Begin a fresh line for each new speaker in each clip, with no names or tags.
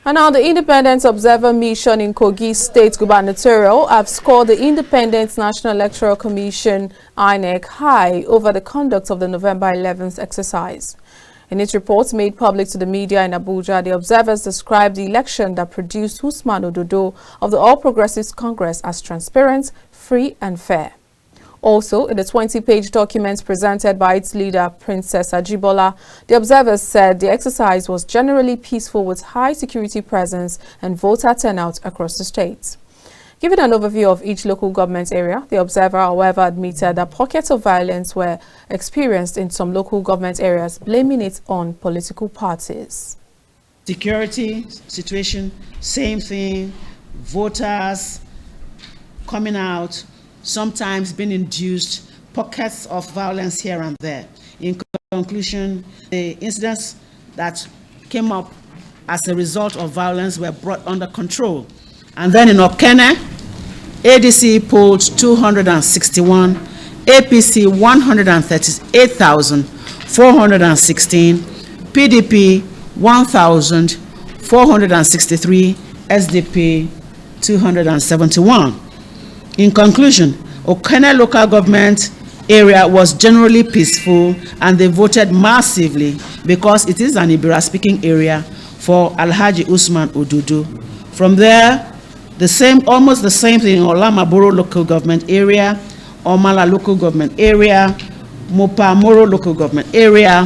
And now the Independent Observer Mission in Kogi State Gubernatorial have scored the Independent National Electoral Commission INEC high over the conduct of the November 11th exercise. In its reports made public to the media in Abuja, the observers described the election that produced Usman Ododo of the All Progressives Congress as transparent, free and fair. Also, in the 20-page document presented by its leader, Princess Ajibola, the observers said the exercise was generally peaceful with high security presence and voter turnout across the state. Giving an overview of each local government area, the observer, however, admitted that pockets of violence were experienced in some local government areas, blaming it on political parties.
Security situation, same thing, voters coming out, sometimes being induced, pockets of violence here and there. In conclusion, the incidents that came up as a result of violence were brought under control. And then in Okene, ADC polled 261, APC 138,416, PDP 1,463, SDP 271. In conclusion, Okene local government area was generally peaceful and they voted massively because it is an Ibira-speaking area for Alhaji Usman Ododo. From there, almost the same thing in Olamaboro local government area, Omala local government area, Mopa Moro local government area,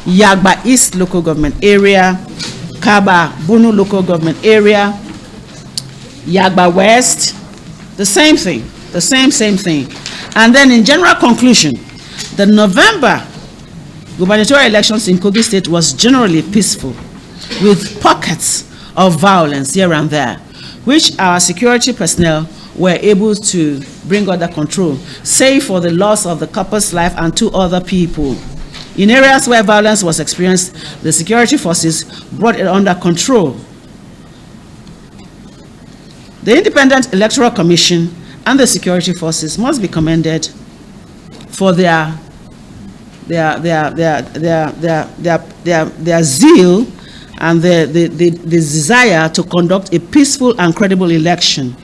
Yagba East local government area, Kaba Bunu local government area, Yagba West, the same thing, the same thing. And then in general conclusion, the November gubernatorial elections in Kogi State was generally peaceful with pockets of violence here and there, which our security personnel were able to bring under control, save for the loss of the couple's life and 2 other people. In areas where violence was experienced, the security forces brought it under control. The Independent Electoral Commission and the security forces must be commended for their zeal and the desire to conduct a peaceful and credible election.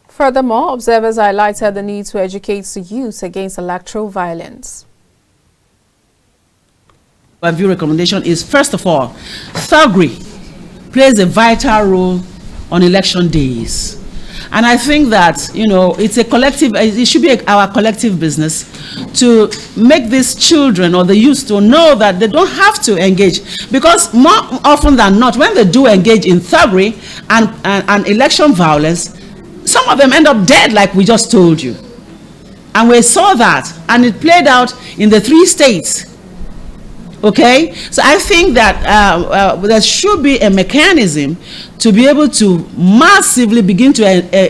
Furthermore, observers highlighted the need to educate the youth against electoral violence.
My view recommendation is, first of all, thuggery plays a vital role on election days. And I think that, it's a collective, it should be our collective business to make these children or the youth to know that they don't have to engage. Because more often than not, when they do engage in thuggery and election violence, some of them end up dead, like we just told you. And we saw that, and it played out in the 3 states. Okay, so I think that there should be a mechanism to be able to massively begin to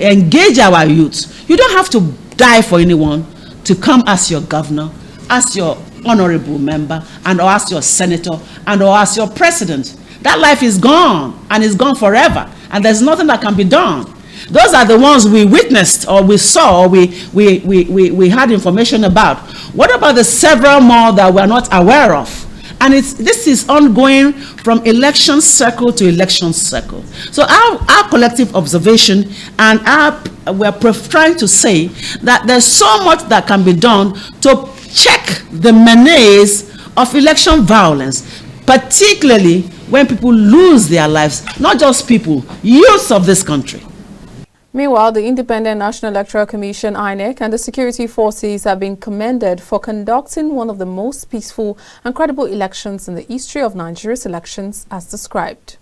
engage our youth. You don't have to die for anyone to come as your governor, as your honorable member, and or as your senator, and or as your president. That life is gone, and it's gone forever, and there's nothing that can be done. Those are the ones we witnessed, or we saw, or we had information about. What about the several more that we're not aware of? And this is ongoing from election circle to election circle. So our collective observation and we're trying to say that there's so much that can be done to check the menace of election violence, particularly when people lose their lives, not just people, youths of this country.
Meanwhile, the Independent National Electoral Commission INEC and the security forces have been commended for conducting one of the most peaceful and credible elections in the history of Nigeria's elections as described.